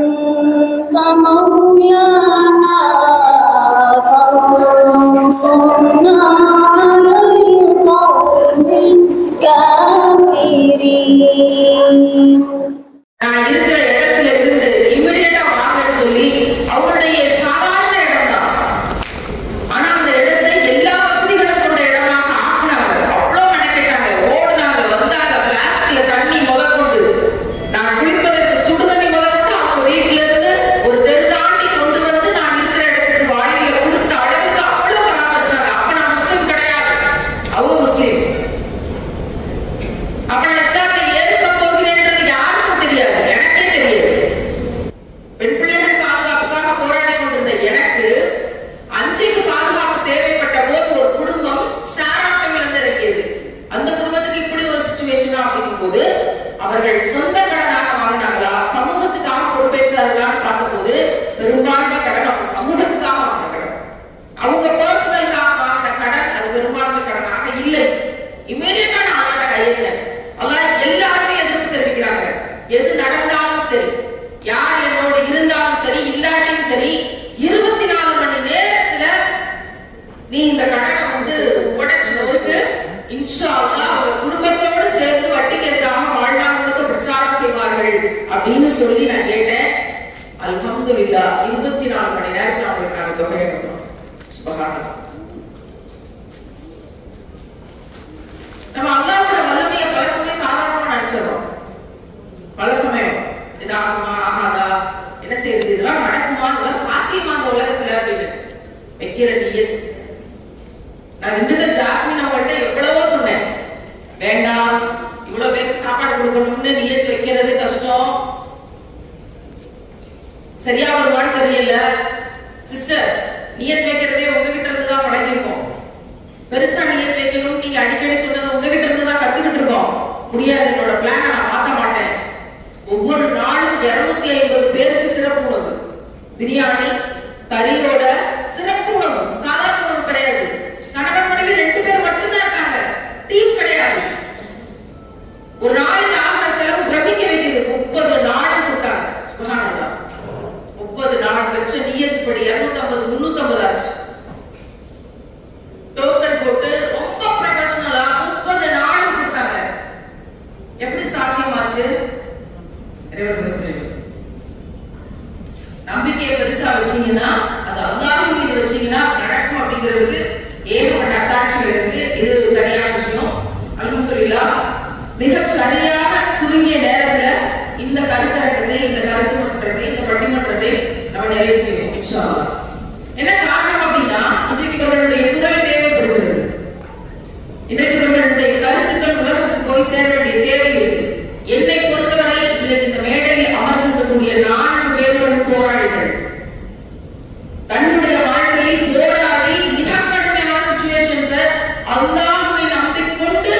أنت مولانا فانصرنا على القوم الكافرين. நான் இருக்கிற இடத்துல இருந்து இமிடியேட்டா வாங்கன்னு சொல்லி அவருடைய சாதாரண இடம் தான். ஆனா அந்த இடத்தை எல்லா வசதிகளும் கொண்ட இடமாக ஆக்குனாங்க. அவ்வளவு மெனக்கெட்டாங்க, ஓடுனாங்க, வந்தாங்க. பிளாஸ்டிக்ல தண்ணி முதற்கொண்டு நான் குளிப்பதற்கு சுடுதண்ணி முதற்கொண்டு அவங்க வீட்டுல இருந்து ஒரு தெரு தாண்டி கொண்டு வந்து நான் இருக்கிற இடத்துக்கு வாளியில கொடுத்த அளவுக்கு அவ்வளவு பராமரிச்சாங்க. அப்ப நான் முஸ்லீம் கிடையாது, அவங்க முஸ்லீம். அப்ப நான் இஸ்லாத்தை ஏற்க போகிறேன்றது யாருக்கும் தெரியாது, எனக்கே தெரியாது. பெண் பிள்ளைகள் பாதுகாப்புக்காக போராடி கொண்டிருந்த எனக்கு அஞ்சைக்கு பாதுகாப்பு தேவைப்பட்ட போது ஒரு குடும்பம் ஷேராட்டவில் வந்து இறங்கியது. அந்த குடும்பத்துக்கு இப்படி ஒரு சிச்சுவேஷனா அப்படிங்கும் போது அவர்கள் சொந்த கடனாக வாங்கினாங்களா, சமூகத்துக்காக பொறுப்பேற்றார்களான்னு பார்த்தபோது பெரும்பான்மை கடன் அவங்க சமூகத்துக்காக வாங்கின கடன், அவங்க பர்சனலுக்காக வாங்கின கடன். அது பெரும்பான்மை கடனாக இல்லை. இமீடியட்டா நான் அல்லாஹ்ட்ட கையேறினேன். அல்லாஹ் எல்லாருமே எதிர்ப்பு தெரிவிக்கிறாங்க. எது நடந்தாலும் சரி, யார் என்னோட இருந்தாலும் சரி இல்லாட்டியும் சரி, 24 மணி நேரத்துல நீ இந்த கடனை வந்து உடைச்சு நோக்கு, இன்ஷா அல்லாஹ் அவங்க குடும்பத்தோடு சேர்ந்து வட்டிக்கு எதிராக வாழ்நாளுக்கு பிரச்சாரம் செய்வார்கள் அப்படின்னு சொல்லி நான் கேட்டேன். அல்ஹம்துலில்லாஹ் 24 மணி நேரத்துல அவங்களுக்கு நாங்கள் தொகையை கொடுத்தோம். சுப்ஹானல்லாஹ். நம்ம அல்லாஹ்வோட வல்லமையை பல சமயம் சாதாரணமா நினைச்சிடறோம். பல சமயம் இது ஆகுமா ஆகாதா, என்ன செய்யறது, இதெல்லாம் நடக்குமா, இதெல்லாம் சாத்தியமா இந்த உலகத்துல அப்படின்னு வைக்கிற நியத். நான் திண்டுக்கல் ஜாஸ்மின் அவங்கள்ட்ட எவ்வளவோ சொன்னேன், வேண்டாம் இவ்வளவு பேருக்கு சாப்பாடு கொடுக்கணும்னு நியத் வைக்கிறது கஷ்டம், சரியா வருமானு தெரியல. சிஸ்டர், நியத் வைக்கிறதே உங்ககிட்ட இருந்து தான் பழகிருக்கோம். பெருசா நியத் வைக்கணும் நீங்க அடிக்கடி சொன்னது உங்ககிட்ட இருந்து தான் கத்துக்கிட்டு இருக்கோம். முடியாது, என்னோட பிளானை நான் மாத்த மாட்டேன். ஒவ்வொரு நாளும் 250 பேருக்கு சிறப்பு உணவு, பிரியாணி கறியோட சிறப்பு உணவு, சாதாரண உணவு கிடையாது. கணவன் மனைவி 2 பேர் மட்டும்தான் இருக்காங்க, டீம் கிடையாது. ஒரு நாளைக்கு ஆகிற செலவு பிரமிக்க வேண்டியது. 30 நாள் கொடுத்தாங்க. சுப்ஹானல்லாஹ், 30 நாள் வச்ச நியத் படி 250 350 ஆச்சு. டோக்கன் போட்டு ரொம்ப ப்ரொஃபஷனலா 30 நாள் கொடுத்தாங்க. எப்படி சாத்தியமாச்சு? நம்பிக்கையை பெருசா வச்சீங்கன்னா, அது அல்லாஹ்வின் மீது வச்சீங்கன்னா நடக்கும் அப்படிங்கிறதுக்கு ஏகப்பட்ட அத்தாட்சிகள் இருக்கு. இது தனியான விஷயம். அல்ஹம்துலில்லாஹ், மிக சரியான சுருங்கிய நேரத்துல இந்த கருத்தரங்கத்தை, இந்த கருத்து மன்றத்தை, இந்த பட்டிமன்றத்தை நம்ம நிறைவு செய்வோம் இன்ஷா அல்லாஹ். என்ன காரணம் அப்படின்னா, இன்றைக்கு இவர்களுடைய குரல் தேவைப்படுகிறது. இன்றைக்கு இவர்களுடைய கருத்துக்கள் உலகத்துக்கு போய் சேர வேண்டிய தேவை இருக்கு. என்னை பொறுத்தவரை இந்த மேடையில் அமர்ந்திருக்கக்கூடிய 4 பேர்களும் போராளிகள். தன்னுடைய வாழ்க்கையில் போராடி மிக கடுமையான சிச்சுவேஷன்ஸை அல்லாஹ்வை நம்பிக்கொண்டு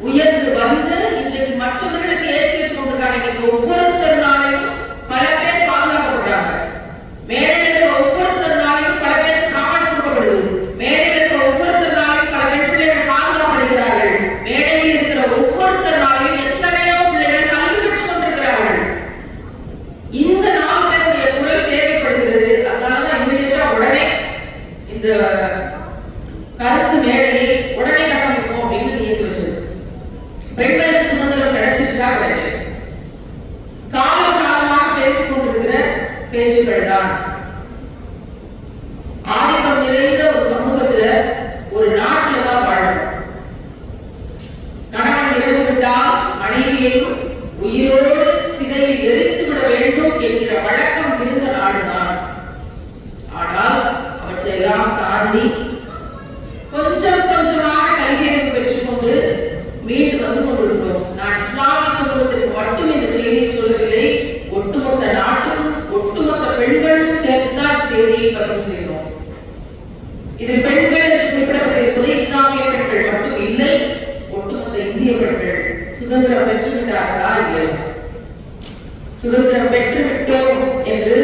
உயர்ந்து வந்து இன்றைக்கு மற்றவர்களுக்கு ஏற்றி வச்சு கொண்டிருக்காங்க. இன்னைக்கு ஒவ்வொருத்தருனாலையும் பல பேர் பாதுகாக்கப்படுறாங்க. மேடையில் இருக்கிற ஒவ்வொருத்தருனாலையும் பல பேர் சாப்பாடு கொடுக்கப்படுது. மேடையில் இருக்கிற ஒவ்வொருத்தருனாலையும் பல பெண் பிள்ளைகள் பாதுகாக்கப்படுகிறார்கள். மேடையில் இருக்கிற ஒவ்வொருத்தருனாலையும் எத்தனையோ பிள்ளைகள் கல்வி பெற்றுக் கொண்டிருக்கிறார்கள். இந்த 4 பேருடைய குரல் தேவைப்படுகிறது. அதனாலதான் இமிடியேட்டா உடனே இந்த கருத்து மேடையை உடனே கட்டமைப்போம் அப்படின்னு நியத்து வச்சது. பெண்களுக்கு சுதந்திரம் கிடைச்சிருச்சா? கிடையாது. காலம் காலமாக பேசிக் கொண்டிருக்கிற பேச்சுக்கள் தான். ஆதிக்கம் நிறைந்த ஒரு சமூகத்துல, ஒரு நாட்டுல தான் வாழணும். கணவன் இறந்து விட்டால் மனைவியையும் உயிரோடு சிறையில் எரித்து விட வேண்டும் என்கிற வழக்கம் இருந்த நாடுதான். ஆனால் அவற்றையெல்லாம் தாண்டி கொஞ்சம் கொஞ்சமாக கல்வியறிவு பெற்றுக்கொண்டு மீண்டு வந்து கொண்டிருக்கிறோம். நான் இஸ்லாமிய சமூகத்திற்கு மட்டும் இந்த செய்தியை சொல்லவில்லை, ஒட்டுமொத்த நாட்டுக்கும் ஒட்டுமொத்த பெண்களும் சேர்த்துதான் செய்தியை பதிவு செய்கிறோம். இதில் பெண்கள் என்று குறிப்பிடப்பட்டிருப்பது இஸ்லாமிய பெண்கள் மட்டும் இல்லை, ஒட்டுமொத்த இந்திய பெண்கள். சுதந்திரம் பெற்றுவிட்டார்களா? இல்லை. சுதந்திரம் பெற்றுவிட்டோம் என்று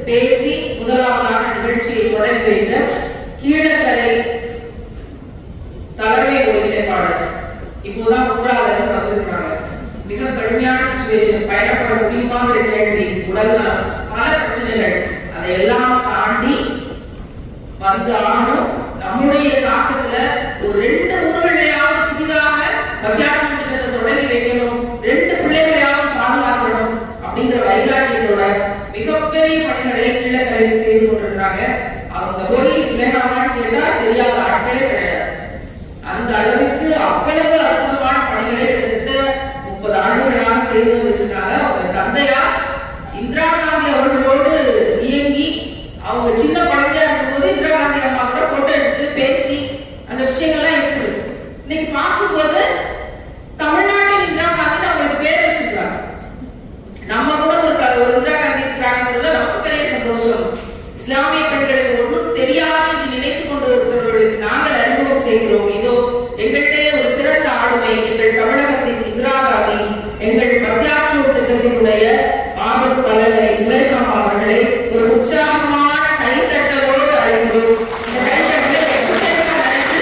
பேசி முதலாவதான நிகழ்ச்சியை தொடங்கி வைத்த கீழக்கரை தலைமை ஒருங்கிணைப்பாளர் இப்போதான் ஊழாளர்கள் வந்திருக்காங்க. மிக கடுமையான சிச்சுவேஷன், பயணப்பட முடியுமாங்கிற கேள்வி, உடல் நலம், பல பிரச்சனைகள், அதையெல்லாம் தாண்டி வந்து ஆகணும். நம்முடைய தாக்கத்துல ஒரு 2 ஊர்களையாவது புதிதாக பசியாற்றும் திட்டத்தை தொடங்கி வைக்கணும், 2 பிள்ளைகளையாவது பாதுகாக்கணும் அப்படிங்கிற வைராக்கியத்தோட மிகப்பெரிய பணிகளை கீழக்கரையில் செய்து கொண்டிருக்கிறாங்க. அவங்க போய் சுலேமான்னு கேட்டா தெரியாத ஆட்களே கிடையாது. அந்த அளவுக்கு அவ்வளவு அற்புதமான பணிகளை கிட்டத்தட்ட 30 ஆண்டுகளாக செய்து வந்திருக்காங்க. அவங்க தந்தையார் இந்திரா காந்தி அவர்களோடு இயங்கி, அவங்க சின்ன குழந்தையா இருக்கும்போது இந்திரா காந்தி அம்மா கூட போட்டோ எடுத்து பேசி அந்த விஷயங்கள்லாம் இருக்குது. இன்னைக்கு பார்க்கும்போது தமிழ்நாட்டின் இந்திரா காந்தி அவங்களுக்கு பேர் வச்சிருக்காங்க. நம்ம கூட ஒரு இந்திரா காந்தி இருக்கிறாங்கிறதுல நமக்கு பெரிய சந்தோஷம். இஸ்லாமிய பெண்களுக்கு ஒன்றும் தெரியாது என்று நினைத்துக் கொண்டு இருக்கிறவர்களுக்கு நாங்கள் அறிமுகம் செய்கிறோம். இதோ எங்கள்கிட்ட ஒரு சிறந்த ஆளுமை, எங்கள் தமிழகத்தின் இந்திரா காந்தி, எங்கள் பசியாற்றூர் திட்டத்தினுடைய மாபெரும் தலைமை சுலேமாமா அவர்களை ஒரு உற்சாகமான கைத்தட்டலோடு அழைக்கிறோம். இந்த கைத்தட்டலை எக்ஸசைஸா நினைச்சு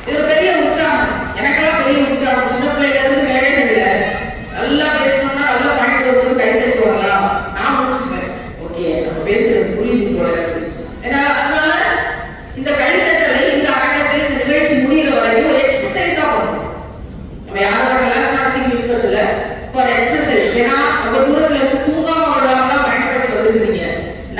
இது பெரிய உற்சாகம், எனக்கெல்லாம் பெரிய உற்சாகம். சின்ன பிள்ளைல இருந்து மேடைகள்ல நல்லா பேசணும்னா நல்லா பாயிண்ட் வரும்போது கைத்தட்டு வரலாம், நான் முடிச்சுப்பேன். ஓகே, நம்ம பேசுறது புரியுது போல இருந்துச்சு. ஏன்னா அதனால இந்த கைத்தட்டலை இந்த அரங்கத்தில் இந்த நிகழ்ச்சி முடிகிற வரைக்கும் ஒரு எக்ஸசைஸா பண்ணணும். நம்ம யாரோட கலாச்சாரத்தையும் இருக்கல, ஒரு எக்ஸசைஸ். ஏன்னா ரொம்ப தூரத்துல இருந்து தூங்காம விடாமலாம் பயன்படுத்தி வந்துருக்கீங்க.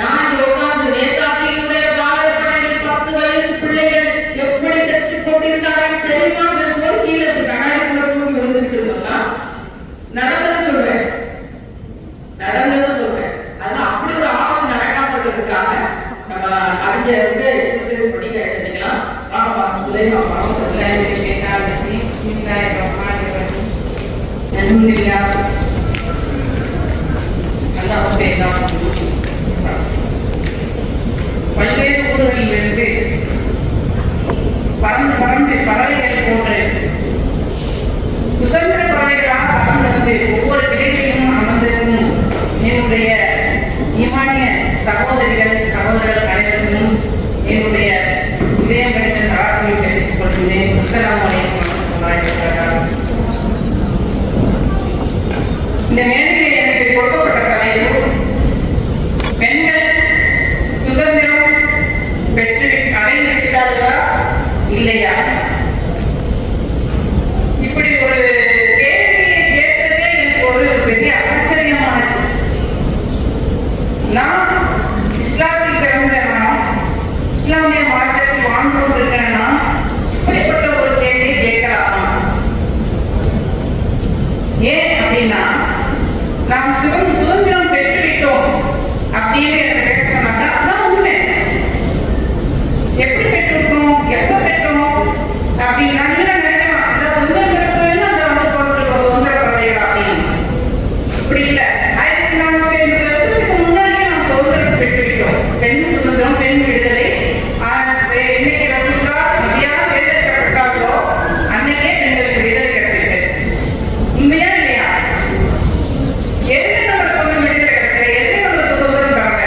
நான் இங்க உட்கார்ந்து நேதாஜியினுடைய காலப்படையில் 10 வயசு பிள்ளைகள் எப்படி செத்து போட்டிருந்தார்கள் தெரியுமா பேசும்போது கீழே இருக்கு கண்ணாடிக்குள்ள தூங்கி விழுந்துட்டு இருக்கோம்னா நடந்தது சொல்றேன். அதனால அப்படி ஒரு ஆபத்து நடக்காம இருக்கிறதுக்காக நம்ம அறிஞருக்கு எக்ஸசைஸ் பண்ணி கேட்டுக்கலாம். வாங்க வாங்க சுலேமாமா. பல்வேறு ஊர்களிலிருந்து பறந்து பறந்து பறவைகள் போன்று சுதந்திர பறவைகளாக பறந்து வந்து ஒவ்வொரு கிளைகளிலும் அமர்ந்திருக்கும் என்னுடைய ஈமானிய சகோதரிகள் சகோதரர்கள் அனைவருக்கும் என்னுடைய இதயம் கணித சகாக்களை தெரிவித்துக் கொள்கிறேன். அஸ்ஸலாமு அலைக்கும் வரஹ்மத்துல்லாஹி. இந்த மேடையில் எனக்கு கொடுக்கப்பட்ட தலைப்பு பெண்கள் சுதந்திரம் பெற்று அடைந்து விட்டார்களா இல்லையா? இப்படி ஒரு கேள்வியை கேட்பதே எனக்கு ஒரு பெரிய ஆச்சரியமானது. நாம் இஸ்லாத்தில் பிறந்த நாம், இஸ்லாமிய மார்க்கத்தில் வாழ்ந்து கொண்டிருக்கிற நாம் இப்படிப்பட்ட ஒரு கேள்வியை கேட்கலாமா? ஏன் அப்படின்னா, நாம் சுதந்திரம் பெற்றுவிட்டோம் அப்படின்னு எனக்கு பேச சொன்னாங்க. அதான் உண்மை. எப்படி பெற்றிருக்கோம், எப்ப பெற்றோம் அப்படின்னா நினைக்கலாம், அந்த சுதந்திரம் பெற்றோம் அந்த வந்து போட்டு சுதந்திர பறவைகள் அப்படின்னு. இப்படி இல்லை. 1450 வருஷத்துக்கு முன்னாடியே நாம் சுதந்திரம் பெற்றுவிட்டோம். பெண் சுதந்திரம், பெண் விடுதலை. இன்னைக்கு ரசூலுல்லா நபியாக தேர்ந்தெடுக்கப்பட்டார்களோ அன்னைக்கே பெண்களுக்கு விடுதலை கிடைத்தது. உண்மையா இல்லையா? எதுக்கு நம்மளுக்கு வந்து விடுதலை கிடைக்கல, எதுக்கு நம்மளுக்கு சுதந்திரம் தரல?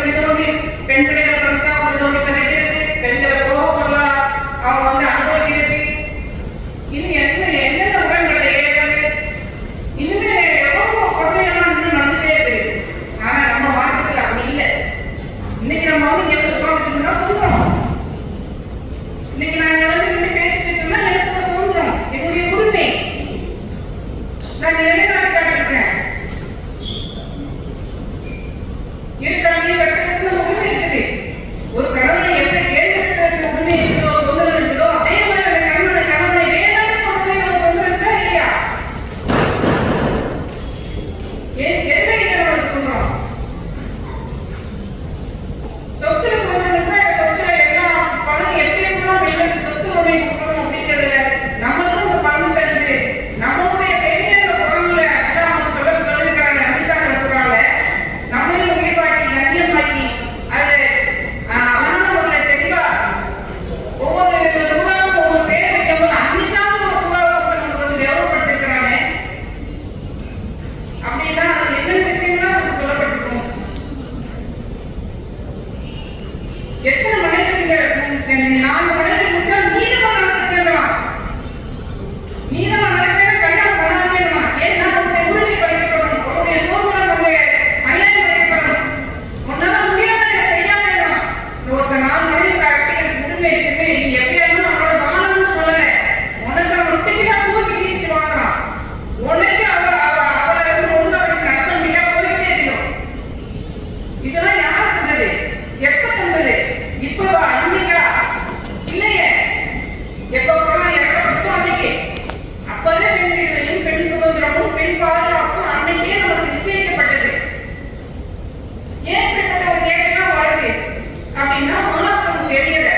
விதோடி பெண் பிள்ளைகள் பிறந்தா விதோடி பதைக்கிறது, பெண்களை கோபப்பொருளா அவங்க வந்து அனுபவிக்கிறது, இன்னும் என்னென்ன உடன்களை ஏறது, இன்னுமே எவ்வளவு கொடுமைகள்லாம் இன்னும் நடந்துட்டே இருக்குது. ஆனா நம்ம மார்க்கத்தில் அப்படி இல்லை. இன்னைக்கு நம்ம வந்து இங்க உட்காந்துட்டு தான் சொல்றோம். இன்னைக்கு நாங்க வந்து நின்று பேசிட்டு இருக்கோம்னா எனக்கு சொல்றோம், என்னுடைய உரிமை. நான் நிலைநாட்டுக்காக இருக்கிறேன். இருக்கிறவங்க கற்றுக்கிறதுக்கு உரிமை இருக்குது. ஒரு கணவனை எப்படி தேர்ந்தெடுக்கிறதுக்கு உரிமை இருக்குதோ, சுதந்திரம் இருக்குதோ, அதே மாதிரி அந்த கணவனை வேணாம்னு சொல்றதுல நம்ம சுதந்திரம் இருக்கா இல்லையா? எதுல இல்லை நம்மளுக்கு சுதந்திரம்? சொத்துல சுதந்திரம் இருந்தா சொத்துல எல்லா பணம் எப்படி இருந்தாலும் பெண்களுக்கு சொத்து உரிமை கொடுக்கணும் அப்படிங்கிறதுல நம்மளுக்கும் இந்த பங்கு தருது. நம்மளுடைய பெரிய குரல்ல எல்லாம் சொல்லிருக்காங்க, அமித்ஷாங்க சொல்றாங்க, நம்மளையும் உயிர்வாக்கி கண்ணியமாக்கி அது அழகான முறையில் தெளிவா ஒவ்வொரு சூறாவுக்கும் ஒவ்வொரு பேர் வைக்கும்போது அமித்ஷாவும் ஒரு சூறாவை நமக்கு வந்து கௌரவப்படுத்திருக்கிறாங்க. அப்படின்னா அது என்னென்ன விஷயங்கள்லாம் நமக்கு சொல்லப்பட்டிருக்கும். எத்தனை மனைகள் நீங்க 4 மனைகள் முடிச்சா நீதமா நடந்துருக்கலாம். நீதமா நடக்கிற கல்யாணம் பண்ணாதீங்கலாம். ஏன்னா உங்களுடைய உரிமை பறிக்கப்படும், உங்களுடைய சுதந்திரம் வந்து அநியாயம் பறிக்கப்படும். உன்னால முடியாத செய்யாதீங்கலாம். ஒருத்தர் 4 மனைவி கட்டிக்கிறதுக்கு உரிமை இருக்குது. நீ எப்படியாவது அவனோட வாழணும்னு சொல்லல. உனக்கு அவன் ஒட்டிக்கிட்டா தூக்கி வீசிட்டு வாங்குறான். உனக்கு அவளை வந்து ஒழுங்கா வச்சு நடத்த முடியாம போயிட்டே இருக்கும். இதெல்லாம் யார் தந்தது? எப்ப தந்தது? இப்பவா? அன்னைக்கா? இல்லையே. எப்ப போனா இறக்கப்பட்டதோ அன்னைக்கு. அப்பவே பெண் விடுதலையும் பெண் சுதந்திரமும் பெண் பாதுகாப்பும் அன்னைக்கே நமக்கு நிச்சயிக்கப்பட்டது. ஏன் இப்படிப்பட்ட ஒரு கேள்விலாம் வருது அப்படின்னா மாற்றம் தெரியல.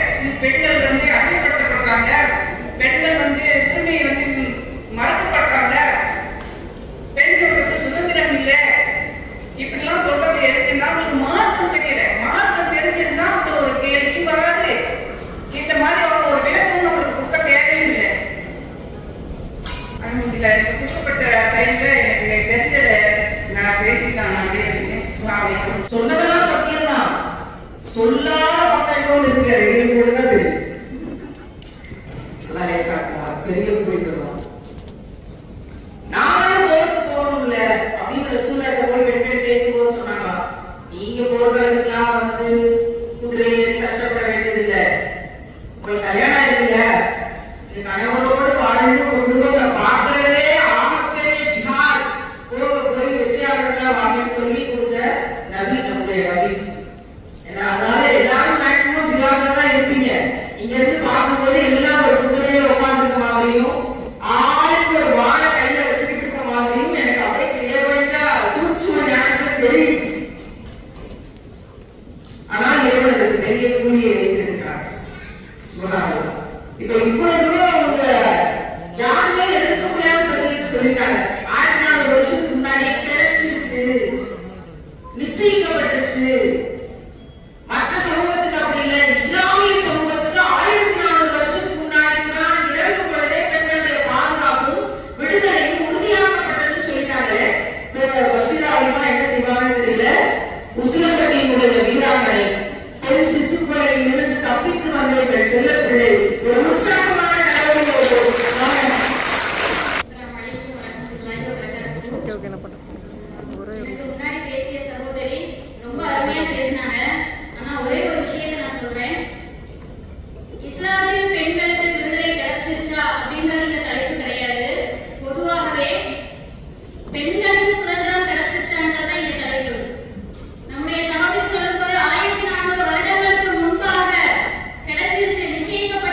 பெண்கள் வந்து அடிமைப்படுத்தப்படுறாங்க, பெண்கள் வந்து உரிமையை வந்து மறுக்கப்படுறாங்க, பெண்களுக்கு சுதந்திரம் இல்லை, இப்படிலாம் சொல்றது எதுக்குன்னா உங்களுக்கு மாற்றம் தெரியல. மாற்றம் தெரிஞ்சிருந்தா அந்த ஒரு கேள்வி வராது. இந்த மாதிரி அவங்க ஒரு விளக்கம் நம்மளுக்கு கொடுக்க தேவையும் இல்லை. இதுல எனக்கு கொடுக்கப்பட்ட டைம்ல எனக்கு தெரிஞ்சதை நான் பேசிதான் அப்படியே இருக்கேன். சொன்னதெல்லாம் சத்தியம்தான். சொல்லாத பக்கம் இருக்கு, எங்களுக்கு கூட தான் தெரியும். நல்லா லேசாக்குவா, பெரிய பிடிக்கிறோம். நாமளும் போருக்கு போகணும்ல அப்படிங்கிற சூழ்நிலை போய் பெண்கள் கேட்கும் போது சொன்னாங்களா, நீங்க போர்களுக்கெல்லாம் வந்து குதிரை ஏறி கஷ்டப்பட வேண்டியதில்லை, உங்களுக்கு கல்யாணம் ஆயிருங்க, நீங்க கணவரோடு வாழ்ந்து ஒரு குடும்பத்தை பார்க்கிறதே ஆகப்பெரிய ஜிஹாத், போய் வெற்றியாளர்களா வாழ்ந்து சொல்லி கொடுத்த நபி நம்முடைய நபி. ஏன்னா அதனால எல்லாரும் மேக்சிமம் ஜிஹாத்ல தான் இருப்பீங்க. இங்க இருந்து பார்க்கும்போது எல்லாம் ஒரு குதிரையில உட்கார்ந்துருக்க மாதிரியும் ஆளுக்கு ஒரு வாழை கையில வச்சுக்கிட்டு இருக்க மாதிரியும் எனக்கு அப்படியே கிளியர் வச்சா சூட்சும ஞானத்துல தெரியும். ஆனால் இறைவனுக்கு பெரிய கூலியை வைத்திருக்கிறார். சுபஹானல்லாஹ். இப்ப இவ்வளவு தூரம் அவங்க யாருமே இருக்க முடியாதுன்னு சொல்லிட்டாங்க. 1400 வருஷத்துக்கு முன்னாடியே கிடைச்சிருச்சு, நிச்சயிக்கப்பட்டுச்சு. மற்ற சமூகத்துக்கு அப்படி இல்லை. இஸ்லாமிய சமூகத்துக்கு 1400 வருஷத்துக்கு முன்னாடி தான் இறங்கு பொழுதே பெண்களுடைய பாதுகாப்பும் விடுதலையும் உறுதியாக்கப்பட்டதுன்னு சொல்லிட்டாங்களே. பஷீரா அலிமா என்ன செய்வாங்கன்னு தெரியல. முஸ்லிம்களினுடைய வீராங்கனை பெண் சிசுக்களில் இருந்து தப்பித்து வந்தவர்கள் செல்ல பிள்ளை ஒரு உற்சாகமான முன்னாடி பேசிய சகோதரி ரொம்ப அருமையா பேசினாங்க. ஆனா ஒரே ஒரு விஷயத்தை நான் சொல்றேன். இஸ்லாமில் பெண்களுக்கு விடுதலை கிடைச்சிருச்சா அப்படின்றது இந்த தலைப்பு கிடையாது. பொதுவாகவே பெண்களுக்கு சுதந்திரம் கிடைச்சிருச்சான்றதான் இந்த தலைப்பு. நம்முடைய சகோதரி சொல்லும்போது 1400 வருடங்களுக்கு முன்பாக கிடைச்சிருச்சு, நிச்சயிக்கப்பட்ட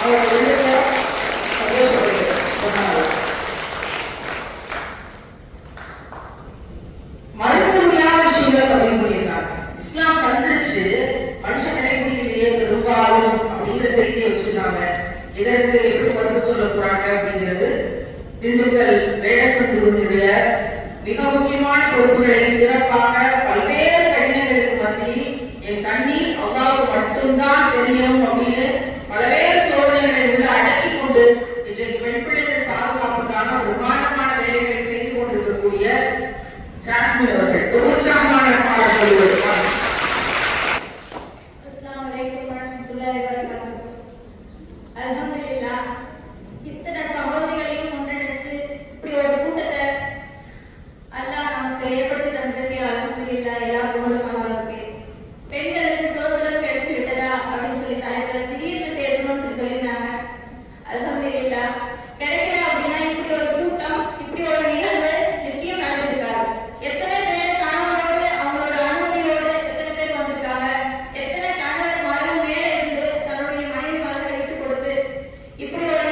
அவங்க உள்ளத்தை சந்தோஷப்படுது சொன்னாங்க. மறுக்க முடியாத விஷயங்களை பதிவு பண்ணியிருக்காங்க. இஸ்லாம் தந்துருச்சு, மனுஷன் கடைபிடிக்கலையே பெரும்பாலும் அப்படிங்கிற செய்தியை வச்சிருக்காங்க. இதற்கு எப்படி மறுப்பு சொல்ல போறாங்க அப்படிங்கிறது திண்டுக்கல் வேடசந்தூருடைய மிக முக்கியமான பொறுப்புகளை சிறப்பாக பல்வேறு கடினங்களுக்கு மத்தியில் என் கண்ணீர் அல்லாஹ்வுக்கு மட்டும்தான் தெரியும் அப்படின்னு பல்வேறு சோதனைகளை உள்ள அடக்கி கொண்டு இன்றைக்கு பெண் பிள்ளைகள் பாதுகாப்புக்கான பிரமாண்டமான வேலைகளை செய்து கொண்டிருக்கக்கூடிய ஜாஸ்மின் அவர்கள் ஒரு உற்சாகமான பாடல்கள் வருவார். அஸ்ஸலாமு அலைக்கும் வரஹ்மத்துல்லாஹி வபரகாத்துஹு. அல்ஹம்துலில்லாஹ், இத்தனை சகோதரிகளையும் ஒன்றிணைச்சு இப்படி ஒரு கூட்டத்தை அல்லாஹ் நமக்கு ஏற்படுத்தி தந்ததுக்கு அல்ஹம்துலில்லாஹ், எல்லா புகழும் அல்லாஹ்வுக்கே. பெண்களுக்கு சுதந்திரம் கிடைச்சு விட்டதா அப்படின்னு சொல்லி தலைவர் திடீர்னு பேசணும்னு சொல்லியிருந்தாங்க. அல்ஹம்துலில்லாஹ், கிடைக்கல அப்படின்னா இப்படி ஒரு கூட்டம், இப்படி ஒரு நிகழ்வு நிச்சயம் நடந்திருக்காது. எத்தனை பேர் கணவரோடு அவங்களோட அனுமதியோடு எத்தனை பேர் வந்திருக்காங்க, எத்தனை கணவர் மரணம் மேலே இருந்து தன்னுடைய மனைவி மகளை விட்டு கொடுத்து இப்படி ஒரு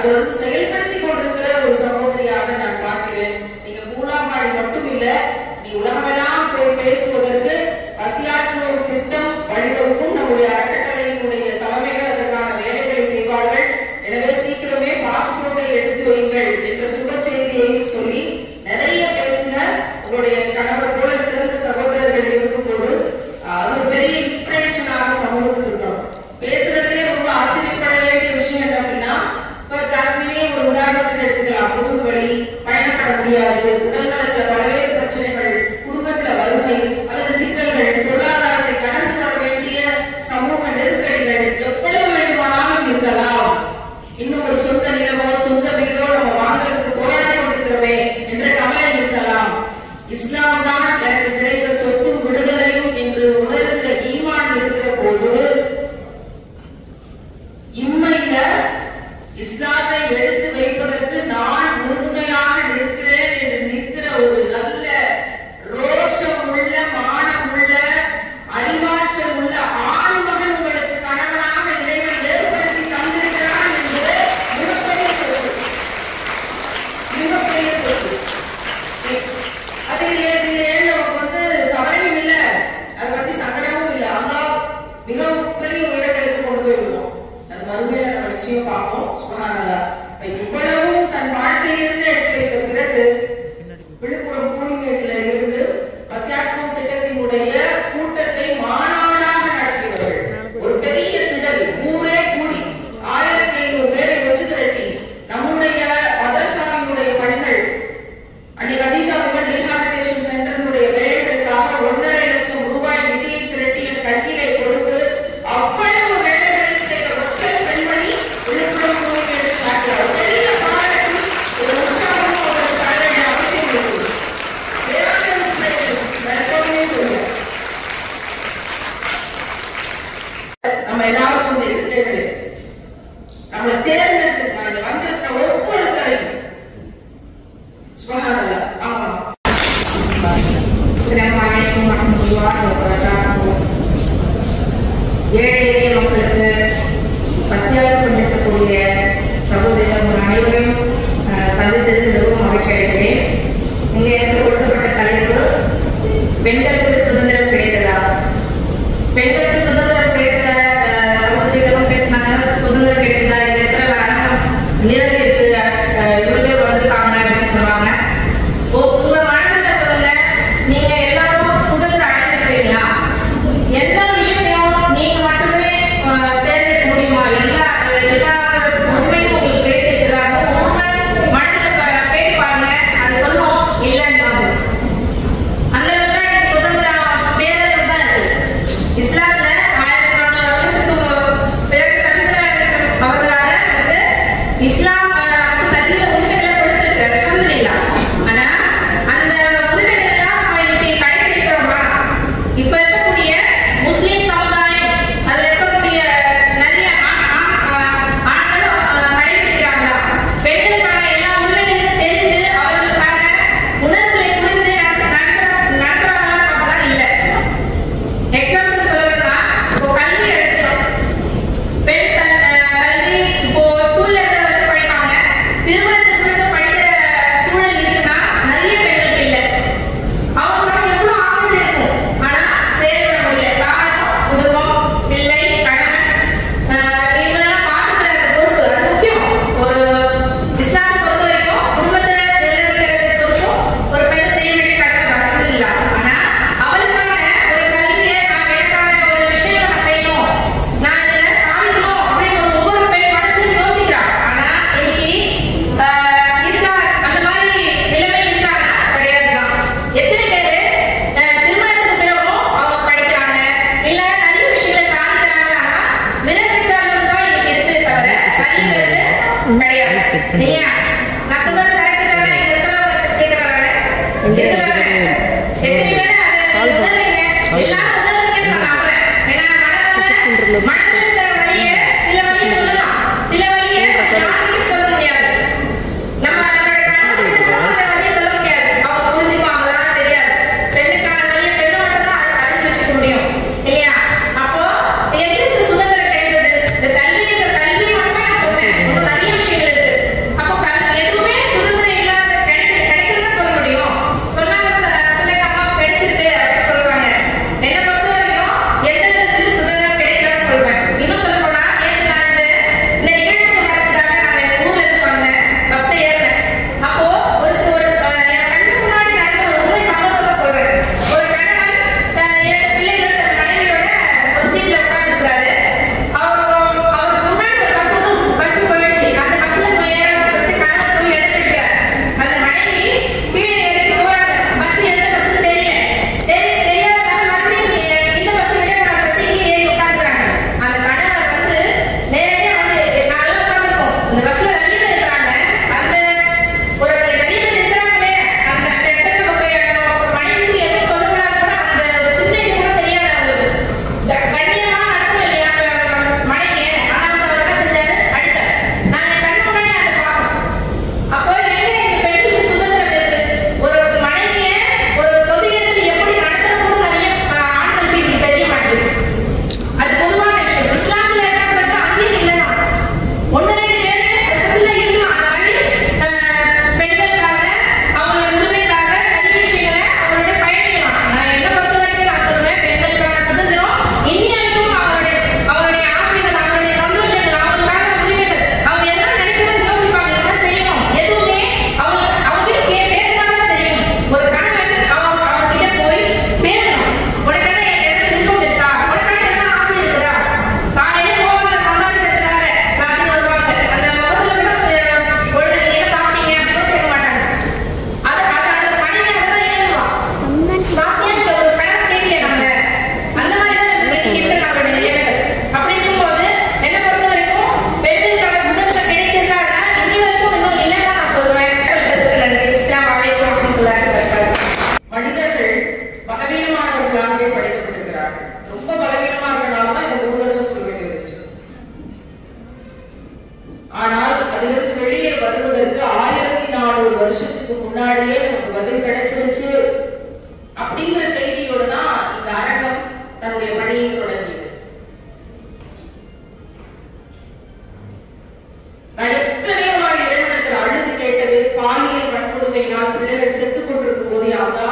தொடர்ந்து செயல்படுத்தி கொண்டிருக்கிற ஒரு சகோதரியாக நான் பார்க்கிறேன். நீங்க மூலாம்பாடி மட்டும் இல்ல, நீ உலகமெல்லாம் போய் பேசுவதற்கு பசியாற்றுவோர் திட்டம் வழிவகுக்கும். நம்முடைய அறக்கட்டளையினுடைய தலைமைகள் அதற்கான வேலைகளை செய்வார்கள். எனவே சீக்கிரமே பாஸ்போர்ட்டை எடுத்து வையுங்கள் என்ற சுப செய்தியையும் சொல்லி நிறைய பேசுங்க. உங்களுடைய கணவர் போல சிறந்த சகோதரர்கள் இருக்கும்போது அது ஒரு பெரிய இன்ஸ்பிரேஷனாக சமூகத்துக்கு இருக்கணும். பேசுறதுலே ரொம்ப ஆச்சரியப்பட வேண்டிய விஷயம் என்ன அப்படின்னா, இப்போ ஜாஸ்மினே ஒரு உதாரணத்துக்கு எடுத்துக்கலாம். முதுகு வலி, பயணப்பட முடியாது, உடல்நலத்துல பல்வேறு பிரச்சனைகள், குடும்பத்துல வறுமை அல்லது சிக்கல்கள், பொருளாதாரத்தை கடந்து வர வேண்டிய சமூக நெருக்கடிகள் எவ்வளவு வேண்டுமானாலும் இருக்கலாம். இன்னும் ஒரு சொந்த நிலமோ சொந்த வீடோ நம்ம வாங்குறதுக்கு போராடி கொண்டிருக்கிறோமே என்ற கவலை இருக்கலாம். இஸ்லாம் தான் எனக்கு கிடைத்த சொத்தும் விடுதலையும் என்று உணர்கிற ஈமான் இருக்கிற போது இம்மையில இஸ்லாத்தை எடுத்து வைப்பதற்கு நான் உறுதுணையாக நிற்கிறேன் என்று நிற்கிற ஒரு நல்ல ரோஷம் உள்ள, மானம் உள்ள, அறிவாற்றல் உள்ள ஆண்மகன் உங்களுக்கு கணவனாக இறைவன் ஏற்படுத்தி தந்திருக்கிறான் என்று மிகப்பெரிய சொத்து, மிகப்பெரிய சொத்து. அதில் நமக்கு கவலையும் இல்லை, அதை பத்தி சங்கடமும் இல்லை. அல்லாஹ் மிக பெரிய உயரங்களுக்கு கொண்டு போய் விடுவோம். அது மறுமையில நம்ம நிச்சயம் பார்ப்போம். சுப்ஹானல்லாஹ். இவ்வளவும் தன் வாழ்க்கையிலிருந்து எடுத்து வைத்த பிறகு விழுப்புரம் பூனிமேட்டில் இருந்து பசியாற்றும் திட்டத்தினுடைய கூட்டத்தை மாநாடாக நடத்தியவர்கள். ஒரு பெரிய திடல், ஊரே கூடி 1500 பேரை ஒன்று திரட்டி நம்முடைய மதரசாவினுடைய பணிகள், அன்னைக்கு கதீஜா உமன் ரீஹாபிலிட்டேஷன் சென்டரினுடைய வேலைகளுக்காக 1.5 லட்சம் ரூபாய் நிதியை திரட்டி என் கையிலே கொடுத்து அவ்வளவு வேலைகளை செய்த ஒற்றை பெண்மணி விழுப்புரம் பூமியில் சாக்கிறார். பெரிய பாராட்டு, ஒரு உற்சாகம் ஒரு தர வேண்டிய அவசியம் இருக்குது. வேறான இன்ஸ்பிரேஷன்ஸ் எப்பவுமே சொல்லுவோம். நம்ம எல்லாருக்கும் இந்த இருக்கைகள் நம்மளை தேர்ந்தெடுத்து வந்திருக்கிற ஒவ்வொருத்தரையும் சுப்ஹானல்லாஹ். ஆமா. அஸ்ஸலாமு வரஹ்மத்துல்லாஹி வபரகாத்துஹு. ஏழை எளிய மக்களுக்கு பசியாக கொண்டிருக்கக்கூடிய சகோதரர்கள் அனைவரும் சந்தித்தது மிகவும் மகிழ்ச்சி அடைகிறேன். இங்கே எனக்கு கொடுக்கப்பட்ட தலைப்பு பெண்களுக்கு சுதந்திரம் கிடைத்ததா? பெண்களுக்கு சுதந்திரம் கிடைத்த சகோதரிகளும் பேசினாங்க. சுதந்திரம் கிடைச்சதா? இங்க இருக்கிற அரங்கம் நிரம்பி இருக்கு, இவ்வளவு பேர் வந்திருக்காங்க அப்படின்னு சொல்லுவாங்க. உங்க மனதில் சொல்லுங்க, நீங்க எல்லாரும் சுதந்திரம் அடைஞ்சிருக்கீங்களா? எந்த விஷயத்தையும் நீங்க மட்டுமே தேர்ந்தெடுக்க முடியுமா? எல்லா உண்மையும் உங்களுக்கு கிடைத்திருக்கிறதா? உங்க மனதில் கேட்டு பாருங்க. அது சொல்லும் இல்லைன்னு அந்த அளவுக்கு சுதந்திரம் பேரளவு தான் இருக்கு. இஸ்லாத்துல 1400 வருஷத்துக்கு பிறகு அவர்களால வந்து இஸ்லாம் நிறைய உரிமைகளை கொடுத்திருக்கு, அல்ஹம்துலில்லாஹ். ஆனா அந்த உரிமைகள் எல்லாம் நம்ம இன்னைக்கு கடைபிடிக்கிறோமா? இப்ப இருக்கக்கூடிய முஸ்லிம் சமுதாயம், அதுல இருக்கக்கூடிய நிறைய ஆண்களும் கடைபிடிக்கிறாங்களா? பெண்களுக்கான எல்லா உரிமைகளையும் தெரிந்து அவர்களுக்கான உணர்வுகளை புரிந்து நடத்துறாங்களா? அப்படிலாம் இல்லை. எக்ஸாம்பிள் சொல்லணும்னா, இப்போ கல்வி எடுத்துக்கிறோம். பெண் கல்வி இப்போ ஸ்கூல்ல வந்து படிப்பாங்க. திருமணத்துக்கு பிறகு படிக்கிற சூழல் இருக்குன்னா நிறைய பெண்களுக்கு இல்லை. அவங்களோட எவ்வளவு ஆசைகள் இருக்கும், ஆனா செயல்பட முடியல. காரணம் குடும்பம், பிள்ளை, கணவன், இவங்களெல்லாம் பார்த்துக்கிற அந்த பொறுப்பு, அது முக்கியம். ஒரு இஸ்லாமை பொறுத்த வரைக்கும் குடும்பத்தை நிர்வகிக்கிறது பொறுப்பும் ஒரு பெண் செய்ய வேண்டிய கடமை அல்ஹம்துலில்லாஹ். ஆனா அவளுக்கான ஒரு கல்வியை எனக்கான ஒரு விஷயம் நான் செய்யணும், நான் இதுல சாதிக்கணும் அப்படின்னு ஒவ்வொரு பெண் மனசுலையும் யோசிக்கிறான். ஆனா இன்னைக்கு இருக்கா அந்த மாதிரி நிலைமை இருக்கானா? கிடையாதுதான். எத்தனை பேரு திருமணத்துக்கு பிறகும் அவங்க படிக்கிறாங்க, இல்ல நிறைய விஷயங்களை சாதிக்கிறாங்க. ஆனா மிரட்டல் அளவு தான் இன்னைக்கு இருக்குதே தவிர நிறைய பேரு கிடையாது. இல்லையா? நான் சொல்றது கரெக்ட் தானே? இங்க இருக்கிறவங்க கேட்கிறாங்க, இருக்கிறாங்க. எத்தனை பேரு அதை உணர்றீங்க? எல்லாரும் உணர்றீங்கன்னு நான் நம்புறேன். ஏன்னா மனதில் இருக்கிற வழியை சில வழியை சொல்லலாம், சில வழியை யாருக்கும் சொல்ல முடியாது. நம்ம கணவனுக்கு வழியை சொல்ல முடியாது. அவங்க புரிஞ்சுப்பாங்களா தெரியாது. பெண்ணுக்கான வழியை பெண்ணு மட்டும் தான் அடைச்சு வச்சுக்க முடியும், இல்லையா? அப்போ எதுக்கு சுதந்திரம் கிடைத்தது? இந்த கல்வி மட்டுமே நான் சொல்றேன். இன்னும் நிறைய விஷயங்கள் இருக்கு. ஆனால் அதிலிருந்து வெளியே வருவதற்கு 1400 வருஷத்துக்கு முன்னாடியே நமக்கு பதில் கிடைச்சிருச்சு அப்படிங்கிற செய்தியோடு தான் இந்த அரங்கம் தன்னுடைய பணியை தொடங்கியது. நான் எத்தனையோ நாள் இறைவனிடத்தில் அழுது கேட்டது, பாலியல் வன்கொடுமையினால் பிள்ளைகள் செத்துக் கொண்டிருக்கும் போது யாவதா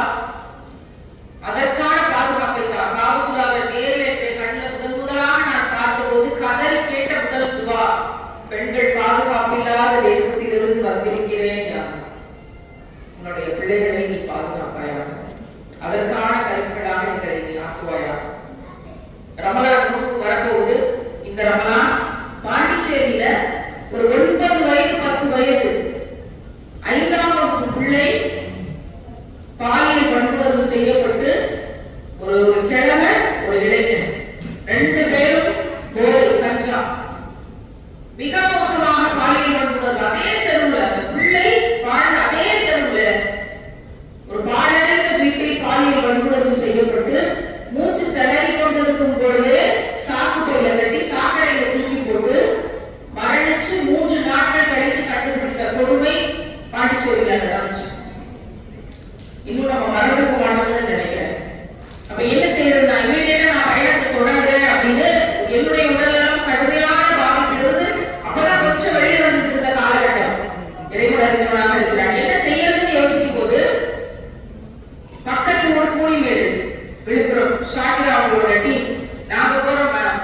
அதற்கான பாதுகாப்பை தான். காவல்துறை நேரில் கண்ணில் முதலாக நான் பார்த்தபோது கதறி கேட்ட முதல் துவா, பெண்கள் பாதுகாப்பில்லாத தேசத்தில் இருந்து வந்திருக்கிறேன், உன்னுடைய பிள்ளைகளை நீ பாதுகாப்பாயாக, அதற்கான கருவிகளாக எங்களை நீ ஆக்குவாயா. ரமலான் நோன்பு வரப்போகுது. இந்த ரமலான் பாண்டிச்சேரியில ஒரு 9 வயது 10 வயது 5ஆம் வகுப்பு பிள்ளை பாலியல் வன்கொடுமை செய்யப்பட்டு ஒரு கிழமை ஒரு இளைஞன் 2 பேரும் போதை கஞ்சா மிக மோசமாக பாலியல் வன்கொடுமை அதே தெருவுல அந்த பிள்ளை வாழ்ந்த அதே தெருவுல ஒரு பாலடைந்த வீட்டில் பாலியல் வன்கொடுமை செய்யப்பட்டு மூச்சு திணறி கொண்டிருக்கும் பொழுது சாக்கு பையில கட்டி சாக்கடையில தூக்கி போட்டு மரணிச்சு 3 நாட்கள் கழித்து கண்டுபிடித்த கொடுமை பாண்டிச்சேரியில நடந்துச்சு. இன்னும் நம்ம மறந்துக்க மாட்டோம்னு நினைக்கிறேன். அப்ப என்ன செய்யறது, நான் இமீடியட்டா நான் பயணத்தை தொடங்குறேன் அப்படின்னு என்னுடைய உடல்நலம் கடுமையான பாதிப்பிலிருந்து அப்பதான் கொஞ்சம் வெளியே வந்துட்டு இருந்த காலகட்டம். இறைவனாக இருக்கிறான். என்ன செய்யறதுன்னு யோசிக்கும் போது பக்கத்து ஊர் கூலிமேடு விழுப்புரம் ஷாக்கிரா அவங்களோட டீம் நாங்க போறோம் மேம்,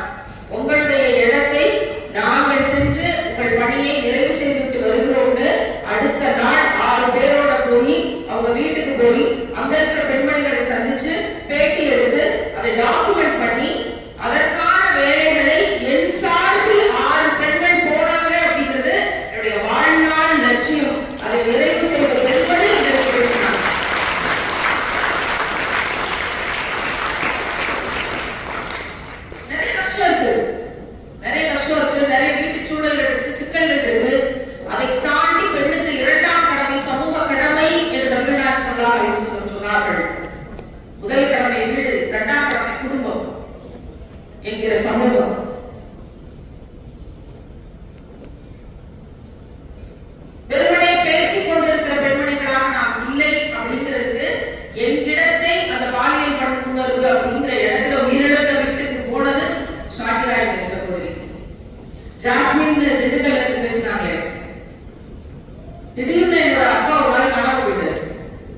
உங்களுடைய இடத்தை நாங்கள் செஞ்சு உங்கள் பணியை நிறைவு செய்துவிட்டு வருகிறோம்னு அடுத்த நாள் 6 பேரோட போய் அவங்க வீட்டுக்கு போய் அங்க இருக்கிற பெண்மணிகளை சந்திச்சு பேட்டி எடுத்து அதை டாக்குமெண்ட் பண்ணி அதற்கான வேலைகளை என் சார்பில் 6 பெண்கள் போனாங்க அப்படிங்கிறது என்னுடைய வாழ்நாள் லட்சியம். அதை நிறைவு செய்வது என்பது எனக்கு பேசினாங்க. நிறைய கஷ்டம் இருக்கு, நிறைய வீட்டு சூழல்கள் இருக்கு, சிக்கல்கள் இருக்கு. அதை தாண்டி பெண்ணுக்கு 2ஆம் கடமை சமூக கடமை என்று தமிழ்நாடு சொன்னார்கள். முதல் கடமை வீடு, 2ஆம் கடமை குடும்பம் என்கிற சமூகம். வெறுமனே பேசிக் கொண்டிருக்கிற பெண்மணிகளாக நாம் இல்லை அப்படிங்கிறதுக்கு என்கிடத்தை அந்த பாலியல் வன்கொடுமை அப்படிங்கிற இடத்துல உயிரிழந்த வீட்டுக்கு போனது ஷாக்கிரா என்ற சகோதரி. ஜாஸ்மின் திண்டுக்கல்ல பேசினாங்க. திடீர்னு என்னோட அப்பா ஒரு நாள் காணாம போயிட்டாரு.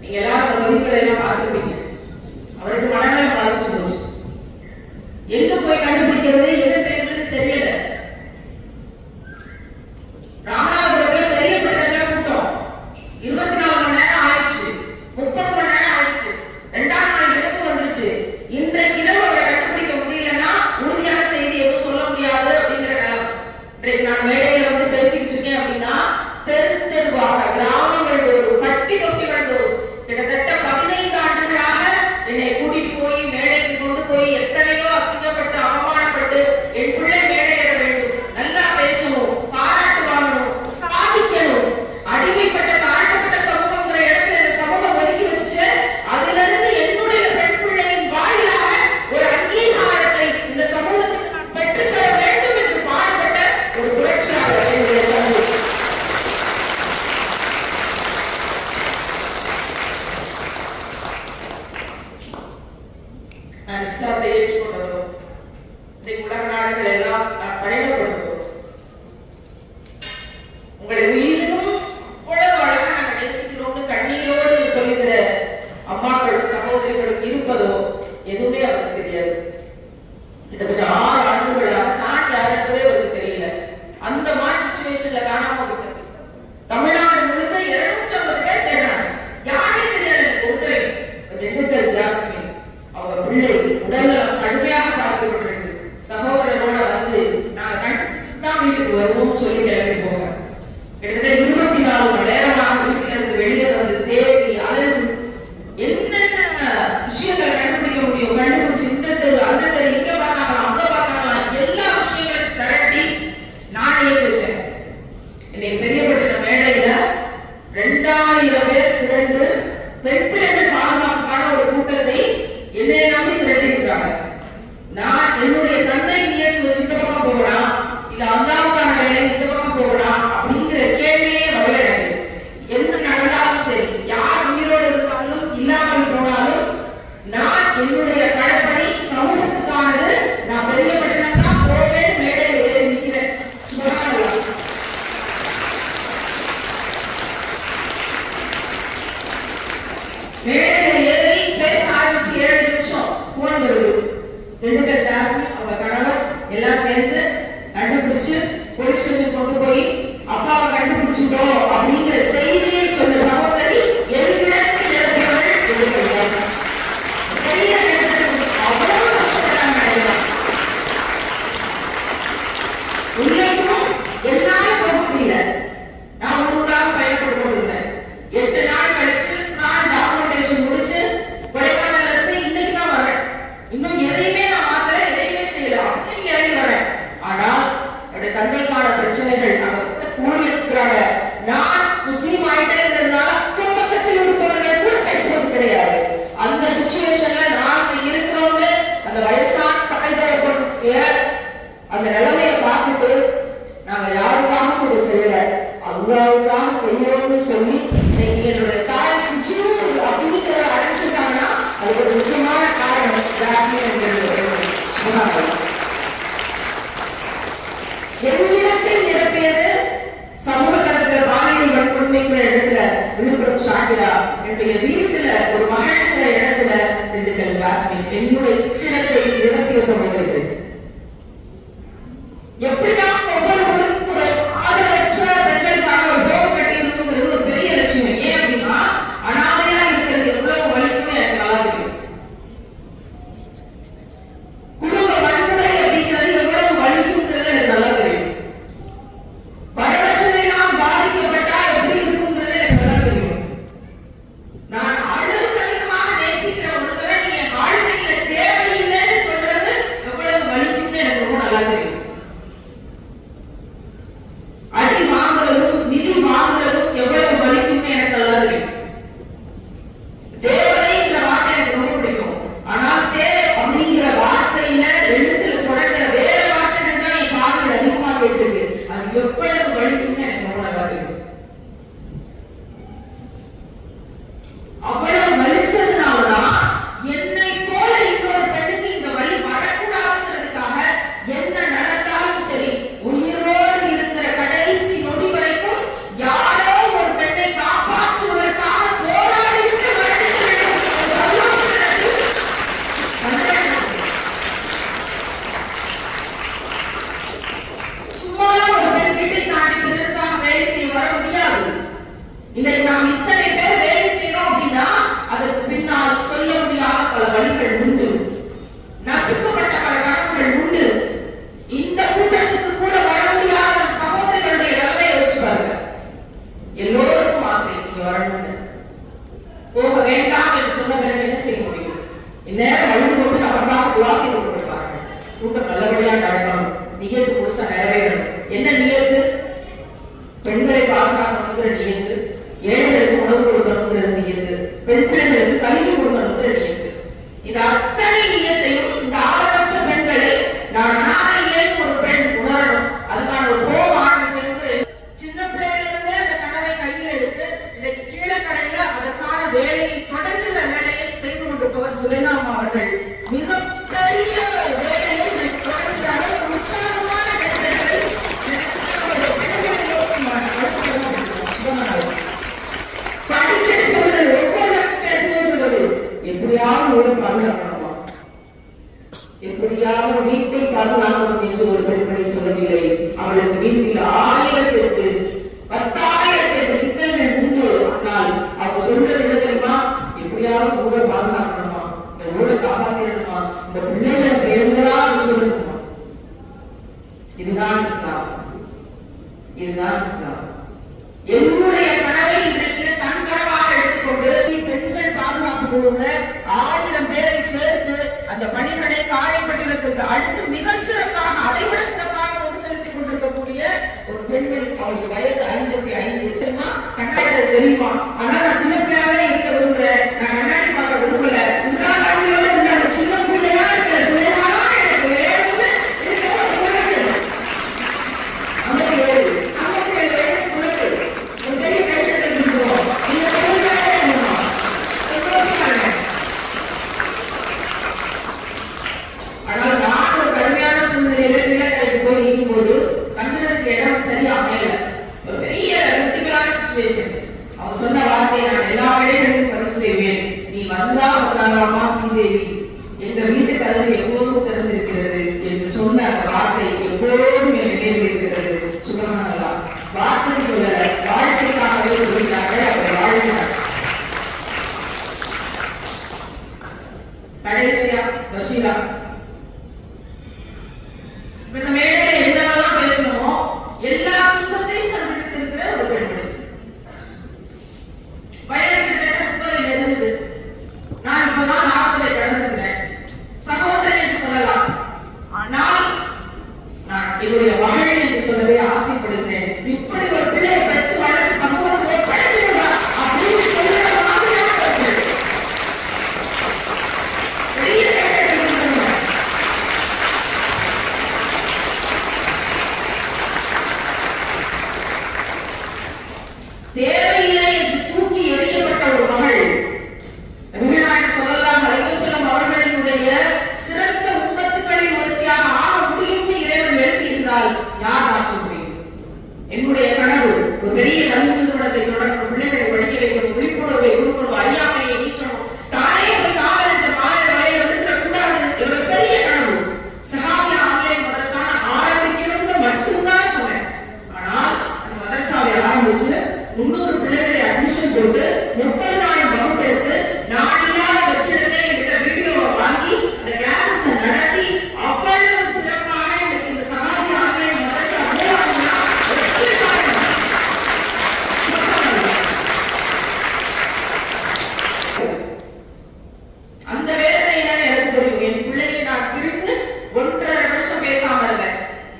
நீங்க எல்லாரும் அந்த பதிவுகளை எல்லாம் பார்த்துருப்பீங்க. அவருக்கு மனநலம் பாதிச்சு போச்சு. எங்க போய் கண்டுபிடிக்கிறது, என்ன செய்யறதுன்னு தெரியல. ராமநாதபுரத்துல பெரிய பட்டத்துல கூட்டம் 24 மணி நேரம் ஆயிடுச்சு, 30 மணி நேரம் ஆயிடுச்சு, 2ஆம் நாள் இறப்பு வந்துருச்சு. இன்றைக்கு இரவு அவரை கண்டுபிடிக்க முடியலன்னா உறுதியான செய்தி எதுவும் சொல்ல முடியாது அப்படிங்கிற நிலம். இன்றைக்கு நான் மேடையில வந்து பேசிக்கிட்டு இருக்கேன் அப்படின்னா தெரு தெருவாக கிராமங்கள் தோறும் பட்டி தொட்டிகள் தோறும் கிட்டத்தட்ட 15 ஆண்டுகளாக என்னை கூட்டிட்டு போய் மேடைக்கு கொண்டு போய் எத்தனையோ அசிங்கப்பட்டு அவமானப்பட்டு என் பிள்ளை மேடையேற வேண்டும், நல்லா பேசணும், பாராட்டு வாங்கணும், சாதிக்கணும், அடிமைப்பட்ட தாழ்த்தப்பட்ட சமூகங்கிற இடத்துல இந்த சமூகம் ஒதுக்கி வச்சுச்சு. அதுல இருந்து என்னுடைய பெண் பிள்ளையின் வாயிலாக ஒரு அங்கீகாரத்தை இந்த சமூகத்துக்கு நான் பெற்றுத்தர வேண்டும் என்று பாடுபட்ட ஒரு புரட்சியாளர் என்னுடைய தந்தை. நான் இஸ்லாத்தை ஏற்றுக்கொண்டதோ, இன்றைக்கு உலக நாடுகள் எல்லாம் நான் பயணப்படுவதோ, உங்களை உயிரினும் உலக அழகா நாங்கள் நேசிக்கிறோம்னு கண்ணீரோடு சொல்லுகிற அம்மாக்கள் சகோதரிகளும் இருப்பதோ எதுவுமே அவருக்கு தெரியாது. கிட்டத்தட்ட 6 ஆண்டுகளாக நான் யார் என்பதே அவருக்கு தெரியல. அந்த மாதிரி சிச்சுவேஷன்ல காணாம விட்டது. தமிழ்நாடு முழுக்க 250 பேர் தேடினாங்க, யாருமே தெரியாது எனக்கு ஒருத்தரை. திண்டுக்கல் ஜாஸ்மின் அவங்க பிள்ளை உடல்நலம் கடுமையாக பாதிக்கப்பட்டிருக்கு. சகோதரரோட வந்து நாங்க கண்டுபிடிச்சுட்டு தான் வீட்டுக்கு வருவோம்னு சொல்லி கிளம்பி போங்க. கிட்டத்தட்ட 24 மணி நேரமாக வீட்டுல இருந்து வெளியே வந்து தேடி அலைஞ்சு என்னென்ன விஷயங்களை கண்டுபிடிக்க முடியும் கண்டுபிடிச்சு இந்த தெரு அந்த தெரு இங்க பார்த்தாங்களா அங்க பார்த்தாங்களா எல்லா விஷயங்களையும் திரட்டி நான் எழுதி வச்சேன். இன்னைக்கு அல்லாவுக்காக செய்யணும்னு சொல்லி இன்னைக்கு என்னுடைய தாய் சுஜூத் அப்படிங்கிற அழைச்சிருக்காங்கன்னா அதுக்கு ஒரு முக்கியமான காரணம் ஜாஸ்மின் என்னிடத்தை நிரப்பியது சமூக தளத்துல பாலியல் வன்கொடுமைங்கிற இடத்துல விழுப்புரம் ஷாக்கிரா, என்னுடைய வீட்டுல ஒரு மகன்கிற இடத்துல திண்டுக்கல் ஜாஸ்மின். என்னுடைய வெற்றிடத்தை நிரப்பிய சமூகங்கள் எப்படிதான் ஒவ்வொரு ஆதரவற்ற பெண்களுக்கான ஒரு ஹோம் கட்டியிருக்குங்கிறது ஒரு பெரிய லட்சியம். ஏன் அப்படின்னா அனாதையா இருக்கிறது எவ்வளவு வலிக்கும்னு எனக்கு நல்லா தெரியும். குடும்ப வன்முறை அப்படிங்கிறது எவ்வளவு வலிக்குங்கிறது எனக்கு நல்லா தெரியும். வரதட்சணையினால் பாதிக்கப்பட்டா எப்படி இருக்குங்கிறது எனக்கு நல்லா தெரியும். நான் அளவுக்கு அதிகமாக நேசிக்கிற ஒருத்தரை நீ என் வாழ்க்கையில தேவையில்லைன்னு சொல்றது எவ்வளவு வலிக்கும்னு எனக்கு ரொம்ப நல்லா தெரியும். அடி வாங்குறதும் நிதி வாங்குறதும் எவ்வளவு வலிக்கும்னு எனக்கு நல்லா தெரியும். தேவதைங்கிற வார்த்தை எனக்கு ரொம்ப பிடிக்கும். ஆனால் அப்படிங்கிற வார்த்தையில எழுத்துல தொடங்குற வேற வார்த்தைகள் தான் என் காதுகள் அதிகமா கேட்டிருக்கு. அது எவ்வளவு வலிக்கும்னு எனக்கு ரொம்ப நல்லா தெரியும். அவ்வளவு வலிச்சதுனாலதான் என்னை போல இன்னொரு பெண்ணுக்கு இந்த வலி வரக்கூடாதுங்கிறதுக்காக என்ன நடந்தாலும் சரி உயிரோடு இருக்கிற கடைசி நொடி வரைக்கும் யாரோ ஒரு பெண்ணை காப்பாற்றுவதற்காக போராடிட்டு சும்மா ஒரு பெண் வீட்டை தாண்டி பிறருக்காக வேலை செய்ய வர முடியாது. இன்னைக்கு நாம் இத்தனை பேர் வேலை செய்யறோம் அப்படின்னா அதற்கு பின்னால் சொல்ல முடியாத பல வழிகள் உண்டு, நசுக்கப்பட்ட பல கனவுகள் உண்டு. இந்த கூட்டத்துக்கு கூட வர முடியாத சகோதரிகளுடைய நிலைமையை வச்சு பாருங்க. எல்லோருக்கும் ஆசை இங்க வரணும்னு, போக வேண்டாம் என்று சொன்ன பிறகு என்ன செய்ய முடியும்? இந்நேரம் அழுது கொண்டு நமக்காக துவாசி கொடுப்பாங்க. கூட்டம் நல்லபடியா நடக்கணும், நியத்து புதுசா நிறைவேறணும். என்ன நியத்து? பெண்களை பாதுகாக்கணுங்கிற நியத்து, ஏழைகளுக்கு உணவு கொடுக்கணுங்கிறது நியத்து, பெண் பிள்ளைகளுக்கு கல்வி கொடுக்கணுங்கிற நியத்து. இது அத்தனை நியத்தையும் இந்த ஆதரவற்ற பெண்களை நான் அனாதை இல்லைன்னு ஒரு பெண் உணரணும். அதுக்கான ஒரு கோபம் ஆரம்பிக்கணுங்கிற சின்ன பிள்ளைகளிலிருந்து அந்த கனவை கையில் எடுத்து இன்னைக்கு கீழக்கரையில அதற்கான வேலையை தொடங்குகிற வேலையை செய்து கொண்டிருப்பவர் சுலைனாமா அவர்கள் மிகப்பெரிய வேலையை தொடங்குகிறார்கள். உற்சாகமான படிக்க சொல்றது ஒவ்வொரு பேசுவோம் சொல்றது எப்படியாவது ஒரு பாதுகாக்கணுமா, எப்படியாவது வீட்டை பாதுகாக்கணும் என்று ஒரு பெண்மணி சொல்லவில்லை. அவளுக்கு வீட்டில் 1008 10,008 சிக்கல்கள் உண்டு. ஆனால் அவங்க சொல்றது என்ன தெரியுமா? எப்படியாவது ஊரை பாதுகாக்கணுமா, இந்த ஊரை காப்பாற்றிடணுமா, இந்த பிள்ளைகளை பேருந்தா வச்சிடணுமா. இதுதான் இஸ்லாம், இதுதான் இஸ்லாம். என்னுடைய கனவை இன்றைக்கு தன் கனவாக எடுத்துக்கொண்டு பெண்கள் பாதுகாப்பு குழுவுல 1000 பேரை சேர்த்து அந்த பணிகளை காயப்பட்டினத்திற்கு அடுத்து மிக சிறப்பாக அதைவிட சிறப்பாக கொண்டு செலுத்திக் கொண்டிருக்கக்கூடிய ஒரு பெண்மணி. அவளுக்கு வயது 55. தெரியுமா? கண்ணாடி தெரியுமா? ஆனா நான் சின்ன பிள்ளையாவே இருக்க விரும்புறேன், நான் கண்ணாடி பார்க்க விரும்பல. சின்ன பிள்ளையா இருக்கிற சுயமானா எனக்கு வேணும்னு ஆனால் நான் ஒரு கடுமையான சூழ்நிலையில நிலக்கரைக்கு போய் நிற்கும் போது தங்குறதுக்கு இடம் சரியா அமையல. ஒரு பெரிய கிரிட்டிக்கலான சிச்சுவேஷன். அவங்க சொன்ன வார்த்தையை நான் எல்லா வேலைகளிலும் பதிவு செய்வேன். நீ வந்தா வந்தாராமா ஸ்ரீதேவி, எங்க வீட்டு கதவு எப்போதும் திறந்திருக்கிறது என்று சொன்ன அந்த வார்த்தை எப்போதும் என் நினைவில் இருக்கிறது. சுபஹானல்லாஹ். வார்த்தை சொல்ல வாழ்க்கைக்காகவே சொல்கிறார்கள், அவரை வாழ்கிறார். கடைசியா பஷீரா, இந்த மேடையில என்னெல்லாம் பேசணுமோ எல்லா துன்பத்தையும் சந்தித்திருக்கிற ஒரு பெண்மணி. வயது கிட்டத்தட்ட 30 நெருங்குது. நான் இப்பதான் 40 கடந்திருக்கிறேன். சகோதரி ஒரு பெரிய கல்வி நிறுவனத்தை தொடங்கணும், பிள்ளைகளை படிக்க வைக்கணும், விழிப்புணர்வை கொடுக்கணும், அறியாமையை நீக்கணும், தானே போய் காதலிச்ச மாய வலையில விழுந்துடக்கூடாது. என்னோட பெரிய கனவு சஹாபியா ஆன்லைன் மதரசான ஆரம்பிக்கணும்னு மட்டும்தான் சொன்னேன். ஆனால் அந்த மதரசாவை ஆரம்பிச்சு 300 பிள்ளைகளை அட்மிஷன் போட்டு 30,000 வகுப்பு எடுத்து நாடில்லாத வச்சிருந்தே என்கிட்ட வீடியோவை வாங்கி அந்த கிளாஸஸ் நடத்தி அவ்வளவு சிறப்பாக எனக்கு இந்த சஹாபியா ஆன்லைன் மதரசா மூலமா அந்த வேதனை என்னன்னு எனக்கு தெரியும். என் பிள்ளையை நான் பிரித்து 1.5 வருஷம் பேசாம இருந்தேன்.